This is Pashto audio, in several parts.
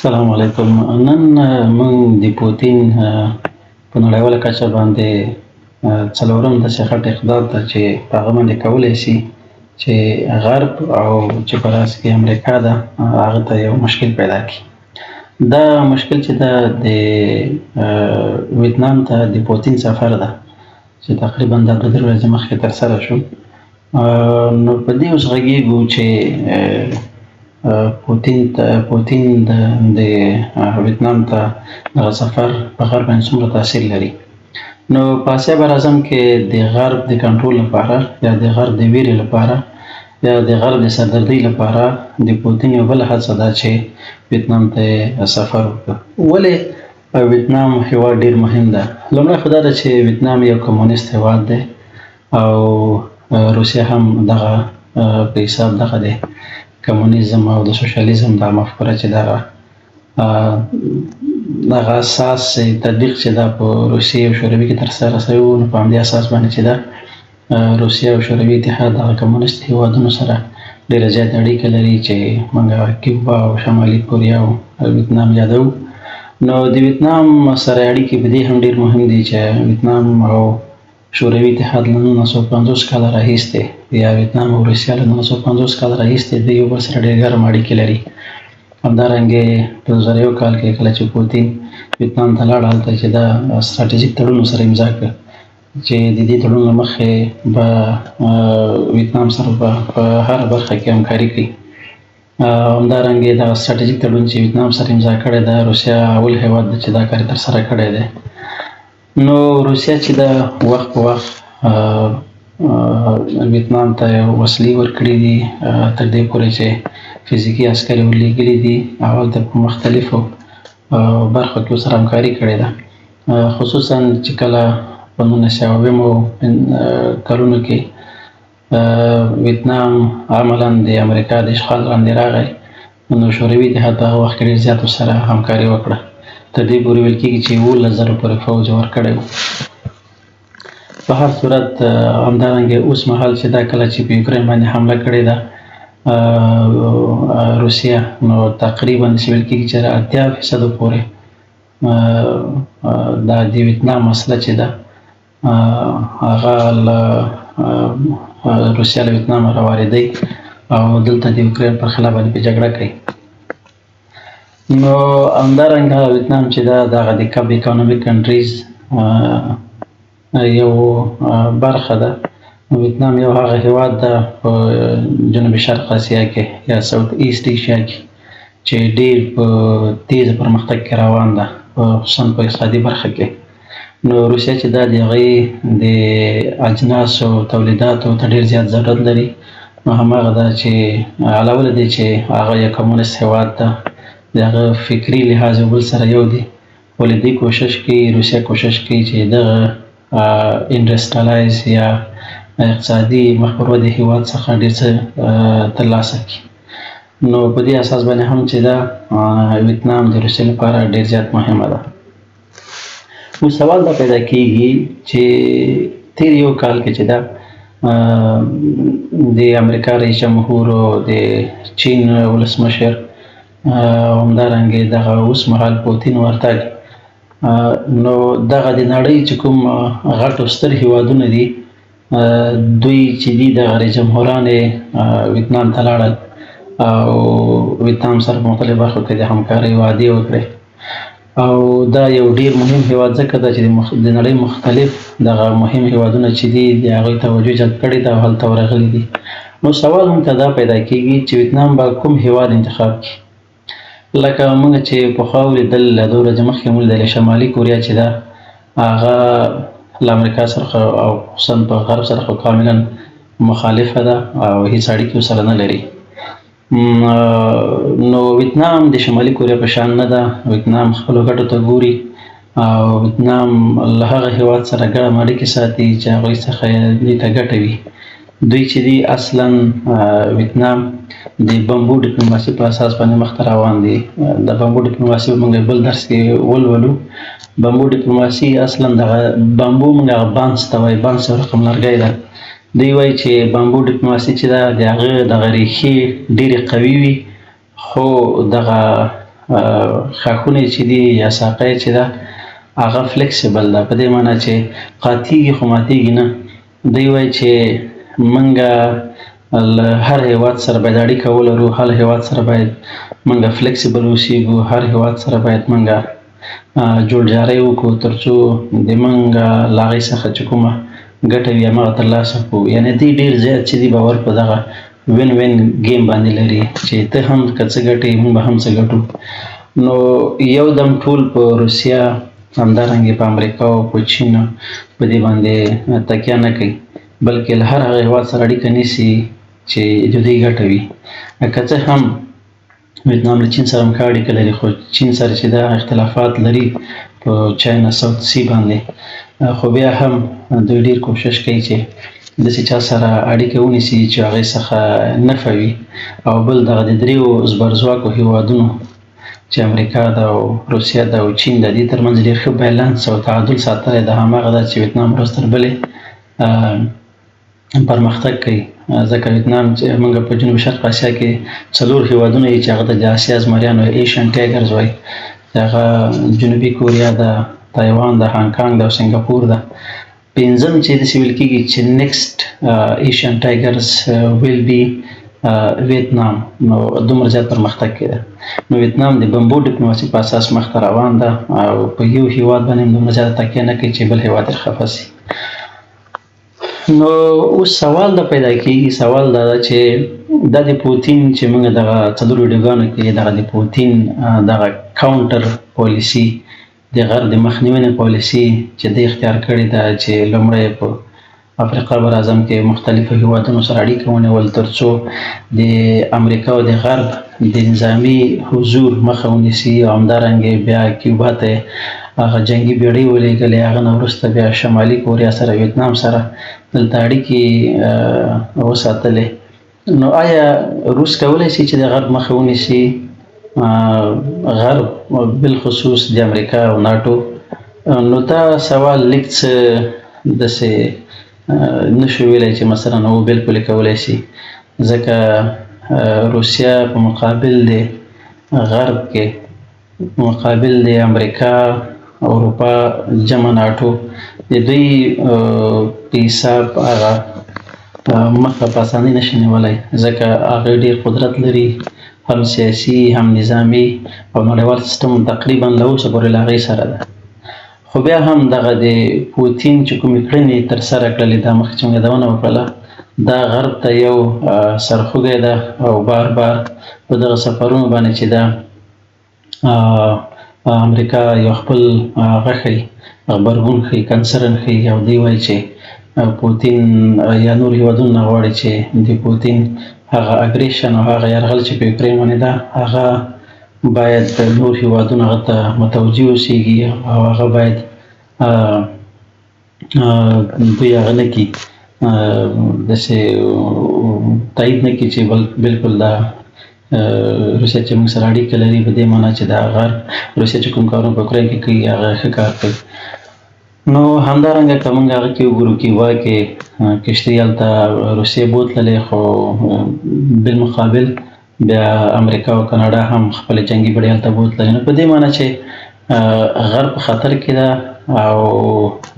السلام علیکم. نن موږ د پوتین په نړیواله کچه باندې څلورم داسې غټ اقدام ته چې په هغه باندې کولی شي چې غرب او چې په راس کې امریکا ده هغه ته یو مشکل پیدا کړي. دا مشکل چې ده د ویتنام ته د پوتین سفر ده چې تقریبا دا 2 ورځې مخکې ترسره شو. نو په دې اوس غږیږو چې پوتین د ویتنام ته دغه سفر په غرب باندې څومره تاثیر لري. نو په اسیا براعظم کې د غرب د کنټرول لپاره یا د غرب د ویرې لپاره یا د غرب د سردردۍ لپاره د پوتین یو بله هڅه ده چې ویتنام ته سفر وکړي. ولې ویتنام هېواد ډېر مهم ده؟ لومړی خو دا ده چې ویتنام یو کمونیست هېواد دی او روسیه هم دغه په حساب دغه دی کمونیزم او د سوشالیزم دا مفکوره چې دغه اساس تطبیق چې دا په روسیې او شوروي کې ترسره شوی و، نو په همدې اساس باندې چې دا روسیه او شوروي اتحاد دغه کمونیست هېوادونو سره ډېره زیاته اړیکه لري چې موږ کیوبا او شمالي کوریا او ویتنام یادوو. نو د ویتنام سره اړیکې په دې هم ډېر مهم دي چې ویتنام او شوروي اتحاد له 1950 کاله راهیسې یا ویتنام او روسیه له 1950 کاله راهیسې د یو بل سره ډېر ګرم اړیکې لري. همدارنګې په 2001 کال کې کله چې پوتین ویتنام ته لاړ، هلته چې دا ستراتیژیک تړون سره امضا کړ چې د دې تړون له مخې به ویتنام سره به په هره برخه کې همکاري کوي. همدارنګې دغه ستراتیژیک تړون چې ویتنام سره امضا کړی ده، روسیه اول هېواد ده چې دا کار یې ترسره کړی دی. نو روسیه چې دا وخت په وخت ویتنام ته وسلې ورکړي دي، تر دې پورې چې فزیکي عسکر یې ورلېږلي دي او هلته په مختلفو برخو کې ورسره همکاري کړې ده. خصوصا چې کله په 1990 کلونو کې ویتنام عملا د امریکا د اشغال لاندې راغی، نو شوروي اتحاد په هغه وخت کې ډېر زیات ورسره همکاري وکړه. تر دې پورې ویل کېږي چې 11,000 پورې فوج یې ورکړی و. په هر صورت همدارنګې اوس مهال چې دا کله چې په یوکرین باندې حمله کړې ده روسیه، نو تقریبا داسې ویل کېږي چې 80% پورې دا د ویتنام مسله چې ده هغه له روسیه له ویتنامه راواردوي او دلته د یوکرین پر خلاف باندې په جګړه کوي. نو همدارنګه ویتنام چې ده دغه د کب اکانومیک کنټریز یو برخه ده. ویتنام یو هغه هېواد ده په جنوبي شرق اسیا کې یا ساوت ایست ایشیا کې چې ډېر په تیزه پرمختګ کې روان ده، خصوصا په اقتصادي برخه کې. نو روسیه چې دا د هغې د اجناسو تولیداتو ته ډېر زیات ضرورت لري. نو هماغه ده چې علاوه له دې چې هغه یو کمونیست هېواد ده، د هغه فکري لحاظ یو بل سره یو دي، ولې دوی کوشش کوي، روسیه کوشش کوي چې دغه انډسټریالایز یا اقتصادي مخ پر ودې هېواد څخه ډېر څه ترلاسه کړي. نو په دې اساس باندې هم چې دا ویتنام د روسیې لپاره ډېر زیات مهمه ده. اوس سوال دا پیدا کېږي چې تېر یو کال کې چې دا د امریکا رئیس جمهور او د چین ولسمشر همدارنګې دغه اوس مهال پوتین ورتګ، نو دغه د نړۍ چې کوم غټ او ستر هېوادونه دي دوی چې دي دغه رئیس جمهوران ویتنام ته لاړل او ویتنام سره په مختلفو برخو کې د همکارۍ وعدې وکړې. او دا یو ډېر مهم هېواد ځکه ده چې د نړۍ مختلف دغه مهم هېوادونه چې دي د هغوی توجه جلب کړې ده او هلته ورغلي دي. نو سوال موږ ته دا پیدا کېږي چې ویتنام به کوم هېواد انتخاب کړي. لکه موږ چې پخوا ولیدل 2 ورځې مخکې مو لیدل شمالي کوریا چې ده هغه له امریکا سره او خصوصا په غرب سره خو کاملا مخالفه ده او هېڅ اړیکې ورسره نه لري. نو ویتنام د شمالي کوریا په شان نه ده. ویتنام خپلو ګټو ته ګوري او ویتنام له هغه هېواد سره ګرم اړیکې ساتي چې هغوی څخه دوی ته ګټه وي. دوی چې دي اصلا ویتنام د بمبو ډیپلوماسي په اساس باندې مخته روان دي. د بمبو ډیپلوماسي به موږ بل درس کې ولولو. بمبو ډیپلوماسي اصلا دغه بمبو موږ هغه بانس ته وایي، بانس یو رقم لرګی ده. دوی وایي چې بمبو ډیپلوماسي چې ده د هغه دغه ریښې ډېرې قوي وي، خو دغه ښاخونه چې دي یا ساقه چې ده هغه فلیکسیبل ده، په دې معنی چې قاتیږي خو ماتیږي نه. دوی وایي چې موږ له هر هیواد سره باید اړیکه ولرو، هر هیواد سره باید موږ فلیکسیبل اوسیږو، هر هیواد سره باید موږ جوړجاری وکړو تر څو د موږ له هغې څخه چې کومه ګټه وي همغه ترلاسه کړو. یعنې دوی ډېر زیات چې دي باور په دغه وین وین ګیم باندې لري چې ته هم که څه ګټې موږ به هم څه ګټو. نو یو دم ټول په روسیه همدارنګې په امریکا او په چین په دې باندې تکیه نه کوي، بلکې له هر هغه هیواد سره اړیکه نیسي چې د دوی ګټه وي. که څه هم ویتنام له چین سره هم ښه اړیکه لري، خو چین سره چې دا اختلافات لري په چاینا ساوت سی باندې، خو بیا هم دوی ډېر کوشش کوي چې داسې چا سره اړیکه ونیسي چې هغې څخه نفع وي. او بل دغه د دریو زبرځواکو هیوادونو چې امریکا ده او روسیه ده او چین ده، دې ترمنځ ډېر ښه بیلانس او تعادل ساتلی ده. هماغه ده چې ویتنام ورځ تر بلې پرمختګ کوي، ځکه ویتنام چې موږ په جنوب شرق اسیا کې 4 هیوادونه دي چې هغه ته د اسیا زمریانو ایشین ټایګرز وایي، هغه جنوبي کوریا ده، تایوان ده، هانګ کانګ ده او سنګاپور ده. 5م چې داسې ویل کېږي چې نیکسټ ایشین ټایګرز ویل بي ویتنام. نو دومره زیات پرمختګ کې ده. نو ویتنام د بمبو ډیپلوماسي په اساس مخته روان ده او په یو هیواد باندې هم دومره زیاته تکیه نه کوي چې بل هیواد یې خفه شي. نو اوس سوال دا پیدا کېږي، سوال دا ده چې دا د پوتین چې موږ دغه 4 ویډیوګانو کې دغه د پوتین دغه کاونټر پالیسي، د غرب د مخنیوي پالیسي چې دی اختیار کړې ده، چې لومړی په افریقا براعظم کې مختلفو هیوادونو سره اړیکه ونیول تر څو د امریکا او د غرب د نظامي حضور مخه ونیسي، او همدارنګې بیا کیوبا ته هغه جنګي بیړۍ ولېږلې، هغه نه وروسته بیا شمالي کوریا سره ویتنام سره دلته اړیکې وساتلې. نو آیا روس کولی شي چې د غرب مخه ونیسي؟ غرب بالخصوص د امریکا او ناټو؟ نو دا سوال لیک څه داسې نشو ویلی چې مثلا او بالکل یې کولی شي، ځکه روسیه په مقابل د غرب کې، مقابل د امریکا، اروپا جمع ناټو، د دوی په حساب هغه مخه په اسانۍ نشي نیولی، ځکه هغې ډېر قدرت لري، هم سیاسي هم نظامي، او نړیوال سیسټم تقریبا له اوسه پورې له هغې سره ده. خو بیا هم دغه د پوتین چې کومې کړنې ترسره کړلې، دا مخکې چې موږ یادونه وکړله، دا غرب ته یو سرخوږی ده، او بار بار په دغه سفرونو باندې چې ده امریکا یو خپل هغه ښیي، غبرګون ښیي، کنسرن ښیي، او دوی وایي چې پوتین یا نور هیوادونه نه غواړي چې د پوتین هغه اګریشن او هغه یرغل چې په یوکرین باندې ده، هغه باید نور هیوادونه هغه ته متوجه اوسېږي، او هغه باید دوی هغه نه کړي، داسې تایید نه کړي چې بالکل دا روسیه چې موږ سره اړیکه لري په دې معنی چې دا غرب روسیه چې کوم کارونه په یوکرین کې کوي هغه ښه کار کوي. نو همدارنګه که موږ هغه کې وګورو، کیوبا کې کشتۍ هلته روسیې بوتللې، خو بالمقابل بیا امریکا او کاناډا هم خپلې جنګي بیړۍ هلته بوتللې. نو په دې معنی چې غرب په خطر کې ده، او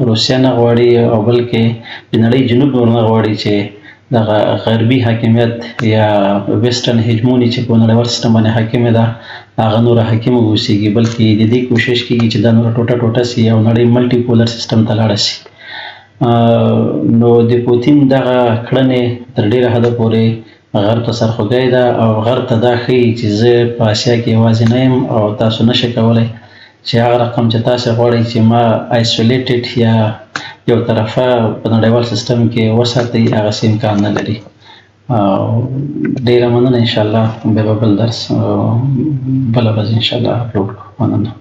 روسیه نه غواړي، او بلکې د نړۍ جنوب نور نه غواړي چې دغه غربي حاکمیت یا ویسټرن هیجموني چې په نړیوال سیسټم باندې حاکمه ده هغه نوره حاکمه واوسیږي، بلکې د دې کوشش کېږي چې دا نوره ټوټه ټوټه سي او نړۍ ملټي پولر سیسټم ته لاړه سي. نو د پوتین دغه کړنې تر ډېره حده پورې غرب ته سرخوږی ده، او غرب ته دا ښیي چې زه په اسیا کې یوازې نه یم، او تاسو نشئ کولی چې هغه رقم چې تاسو غواړئ چې ما آیسولیټډ یا یو طرفه په نړیوال سیسټم کې وساتئ، هغسې امکان نه لري. ډېره مننه، انشاءالله بیا به بل درس بله ورځ انشاءالله اپلوډ کړو. مننه.